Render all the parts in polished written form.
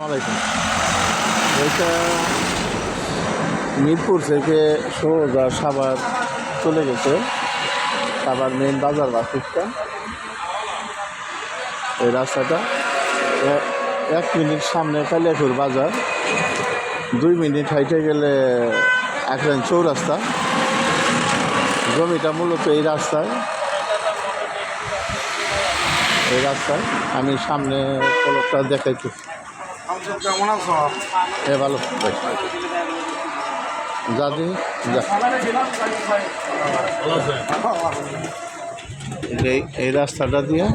আলাইকুম। এটা মিরপুর থেকে সোজা সাভার চলে গেছে। সাভার মেন বাজার বাস স্ট্যান্ড। এই রাস্তাটা 1 মিনিট সামনে কালিয়াকুর বাজার, 2 মিনিট হাইটে গেলে একলেন চৌরাস্তা। জমিটা মূলত এই রাস্তায় আমি সামনে পলকটা দেখাইছি। কেমন আছো? ভালো যাদি এই রাস্তাটা দিয়ে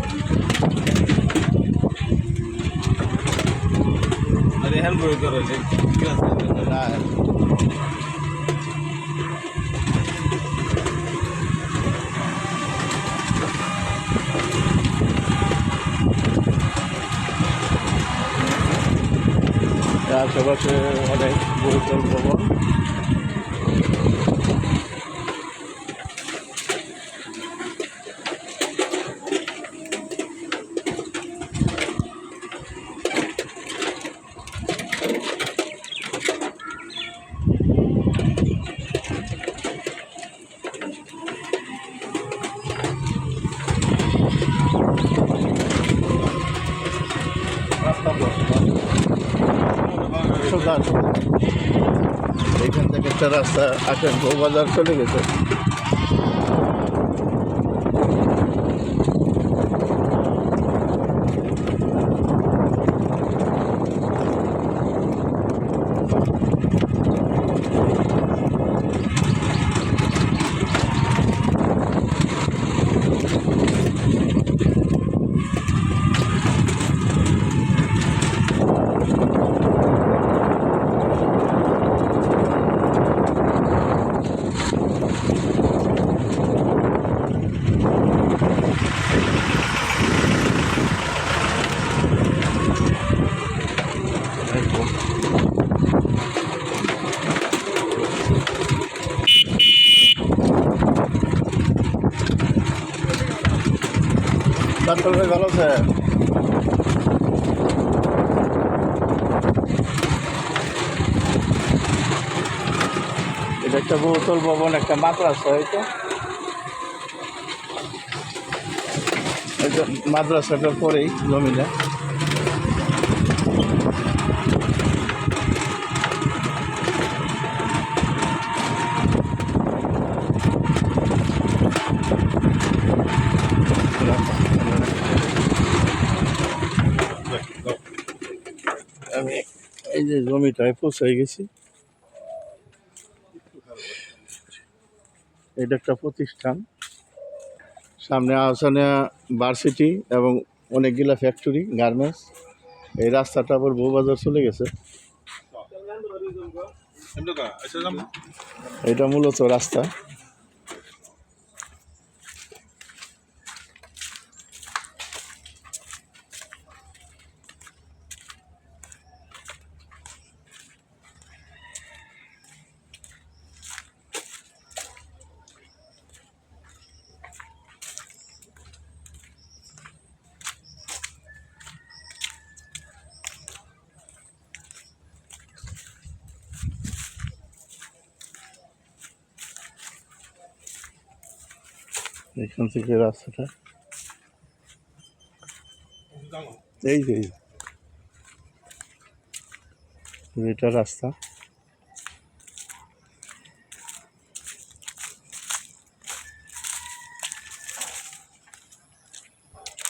আশেপাশে অনেক বহুতল ভবন। এইখান থেকে একটা রাস্তা আসেন বউবাজার চলে গেছে। ডাক্তার ভাই ভালো আছে? এটা একটা বহুতল ভবন, একটা মাদ্রাসা। এটা মাদ্রাসাটার পরেই জমিটা। আমি এই যে জমিটায় পৌঁছে গেছি। এটা একটা প্রতিষ্ঠান, সামনে আহসানা ভার্সিটি এবং অনেকগুলা ফ্যাক্টরি, গার্মেন্টস। এই রাস্তাটা আবার বউবাজার চলে গেছে। এটা মূলত রাস্তা। এখান থেকে রাস্তাটা এই যে এটা রাস্তা।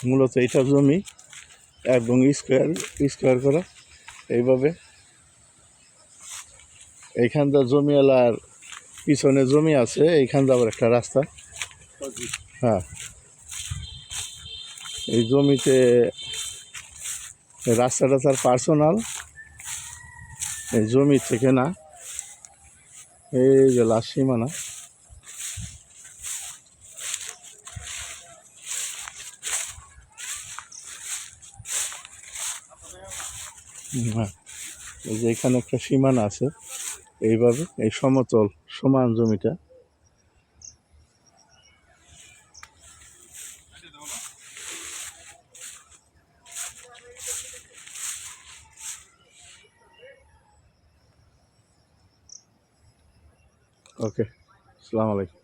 মূলত এটা জমি এবং স্কোয়ার করা এইভাবে। এইখানটা জমি এলার পিছনে জমি আছে, এইখান আবার একটা রাস্তা। হ্যাঁ, এই জমিতে রাস্তাটা তার পার্সোনাল, এই জমি থেকে না। এই যে লাস্ট সীমানা। হ্যাঁ, এই যে এখানে একটা সীমানা আছে এইভাবে, এই সমতল সমান জমিটা। ওকে, আসসালামু আলাইকুম।